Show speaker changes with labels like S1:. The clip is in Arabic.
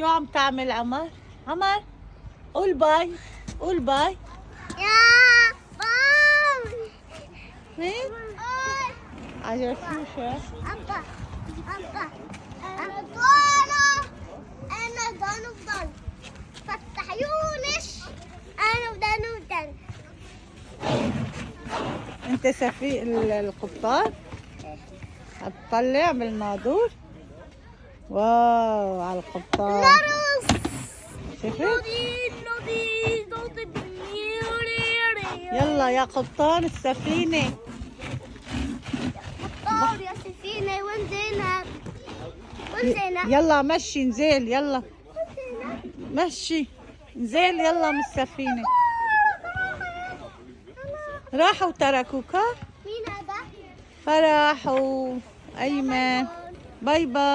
S1: شو عم تعمل عمر؟ عمر قول باي، قول باي.
S2: يا باي.
S1: مين؟ على الشوشة.
S2: أبا أنا ضالة، أنا ضالة فتح عيونش، أنا ودان.
S1: انت سفيق القبطان؟ هتطلع بالناظور؟ واو على القبطان.
S2: لارس
S1: شفت؟
S2: نودي
S1: يلا يا قبطان السفينة.
S2: طار يا سفينة وين زينب؟ وين زينب؟
S1: يلا مشي نزيل، يلا مشي نزيل يلا من السفينة. راحوا وتركوك.
S2: مين هذا؟
S1: فرح وأيمن. باي باي.